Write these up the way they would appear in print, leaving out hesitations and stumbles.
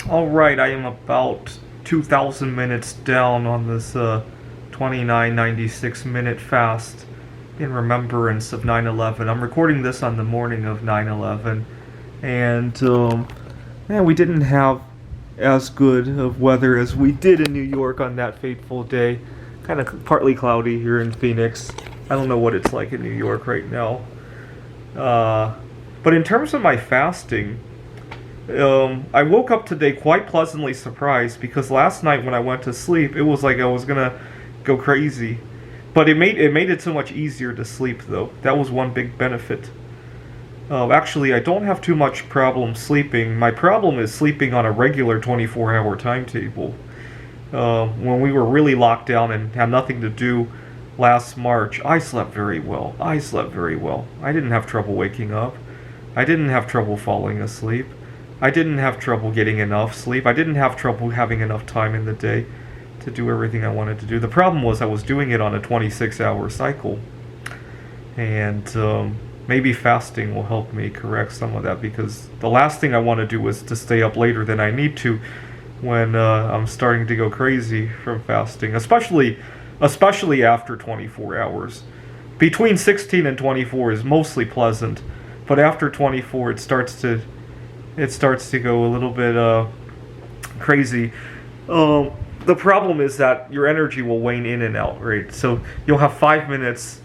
Alright, I am about 2,000 minutes down on this 2996 minute fast in remembrance of 9/11. I'm recording this on the morning of 9/11, and man, we didn't have as good of weather as we did in New York on that fateful day. Kind of partly cloudy here in Phoenix. I don't know what it's like in New York right now. But in terms of my fasting, I woke up today quite pleasantly surprised because last night when I went to sleep, it was like I was gonna go crazy. But it made it so much easier to sleep though. That was one big benefit. Actually, I don't have too much problem sleeping. My problem is sleeping on a regular 24-hour timetable. When we were really locked down and had nothing to do last March, I slept very well. I didn't have trouble waking up. I didn't have trouble falling asleep. I didn't have trouble getting enough sleep. I didn't have trouble having enough time in the day to do everything I wanted to do. The problem was I was doing it on a 26-hour cycle. And maybe fasting will help me correct some of that, because the last thing I want to do is to stay up later than I need to when I'm starting to go crazy from fasting, especially after 24 hours. Between 16 and 24 is mostly pleasant, but after 24 it starts to go a little bit crazy. The problem is that your energy will wane in and out, right? So you'll have 5 minutes,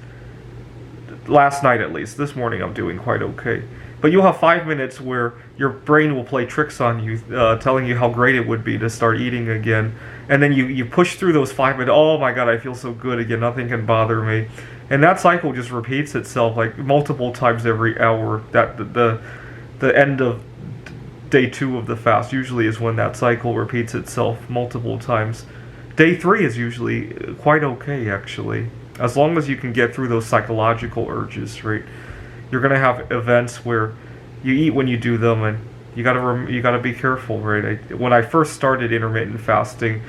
last night at least. This morning I'm doing quite okay. But you'll have 5 minutes where your brain will play tricks on you, telling you how great it would be to start eating again. And then you push through those 5 minutes, oh my god, I feel so good again, nothing can bother me. And that cycle just repeats itself like multiple times every hour. That the end of day 2 of the fast usually is when that cycle repeats itself multiple times. Day 3 is usually quite okay, actually, as long as you can get through those psychological urges, right? You're gonna have events where you eat when you do them, and you gotta be careful, right? When I first started intermittent fasting,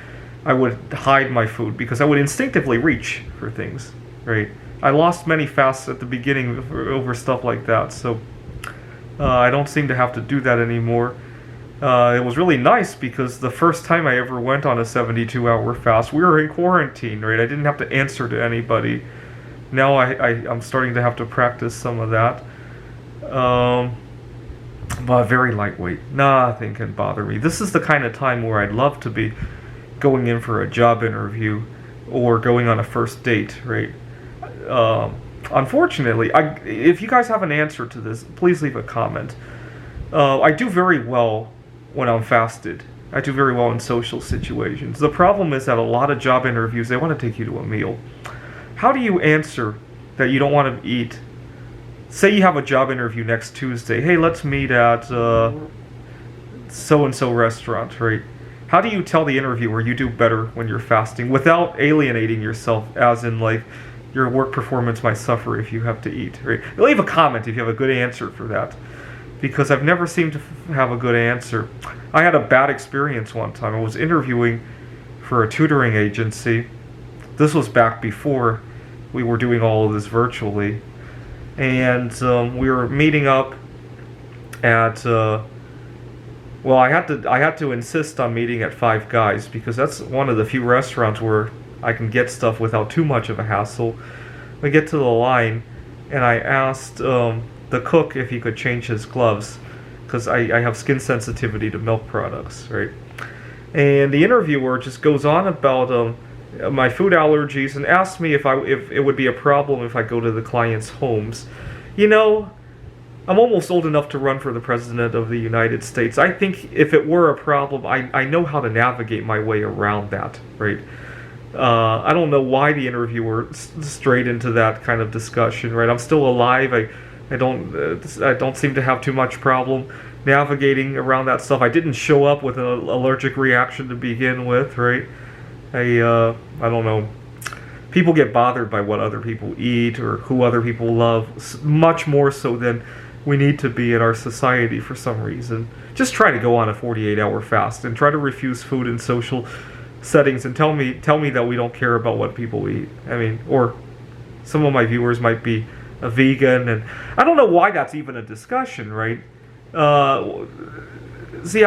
I would hide my food because I would instinctively reach for things, right? I lost many fasts at the beginning over stuff like that, so I don't seem to have to do that anymore. It was really nice because the first time I ever went on a 72-hour fast, we were in quarantine, right? I didn't have to answer to anybody. Now I'm starting to have to practice some of that. But very lightweight. Nothing can bother me. This is the kind of time where I'd love to be going in for a job interview or going on a first date, right? Unfortunately, if you guys have an answer to this, please leave a comment. I do very well when I'm fasted. I do very well in social situations. The problem is that a lot of job interviews, they want to take you to a meal. How do you answer that you don't want to eat? Say you have a job interview next Tuesday. Hey, let's meet at so-and-so restaurant, right? How do you tell the interviewer you do better when you're fasting without alienating yourself, as in like your work performance might suffer if you have to eat, right? Leave a comment if you have a good answer for that, because I've never seemed to have a good answer. I had a bad experience one time. I was interviewing for a tutoring agency. This was back before we were doing all of this virtually. And we were meeting up at, well, I had to insist on meeting at Five Guys because that's one of the few restaurants where I can get stuff without too much of a hassle. We get to the line, and I asked the cook if he could change his gloves because I have skin sensitivity to milk products, right? And the interviewer just goes on about my food allergies and asked me if it would be a problem if I go to the clients' homes. You know, I'm almost old enough to run for the President of the United States. I think if it were a problem, I know how to navigate my way around that, right? I don't know why the interviewer strayed into that kind of discussion, right? I'm still alive. I don't seem to have too much problem navigating around that stuff. I didn't show up with an allergic reaction to begin with, right? I don't know. People get bothered by what other people eat or who other people love, much more so than we need to be in our society for some reason. Just try to go on a 48-hour fast and try to refuse food in social settings and tell me that we don't care about what people eat. I mean, or some of my viewers might be a vegan, and I don't know why that's even a discussion, right? see,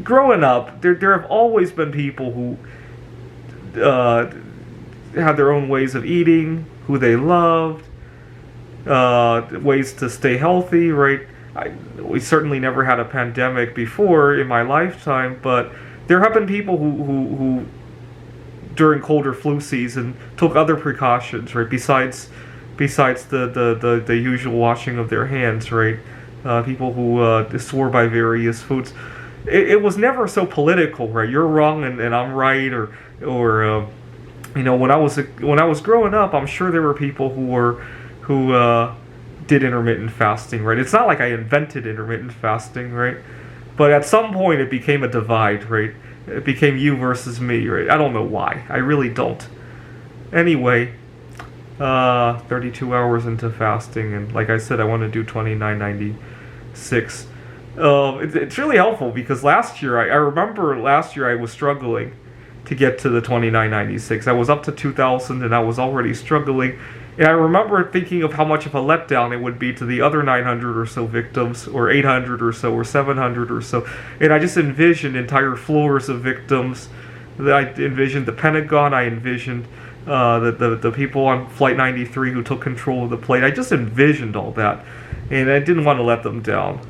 growing up, there have always been people who had their own ways of eating, who they loved, ways to stay healthy, right? We certainly never had a pandemic before in my lifetime, but there have been people who during cold or flu season took other precautions, right? Besides the usual washing of their hands, right? People who swore by various foods. It was never so political, right? You're wrong and I'm right, or when I was growing up, I'm sure there were people who did intermittent fasting, right? It's not like I invented intermittent fasting, right? But at some point it became a divide, right? It became you versus me, right? I don't know why. I really don't. Anyway, 32 hours into fasting, and like I said, I want to do 2996. It's really helpful because last year, I remember last year I was struggling to get to the 2996. I was up to 2,000 and I was already struggling. And I remember thinking of how much of a letdown it would be to the other 900 or so victims, or 800 or so, or 700 or so. And I just envisioned entire floors of victims. I envisioned the Pentagon. I envisioned the people on Flight 93 who took control of the plane. I just envisioned all that. And I didn't want to let them down.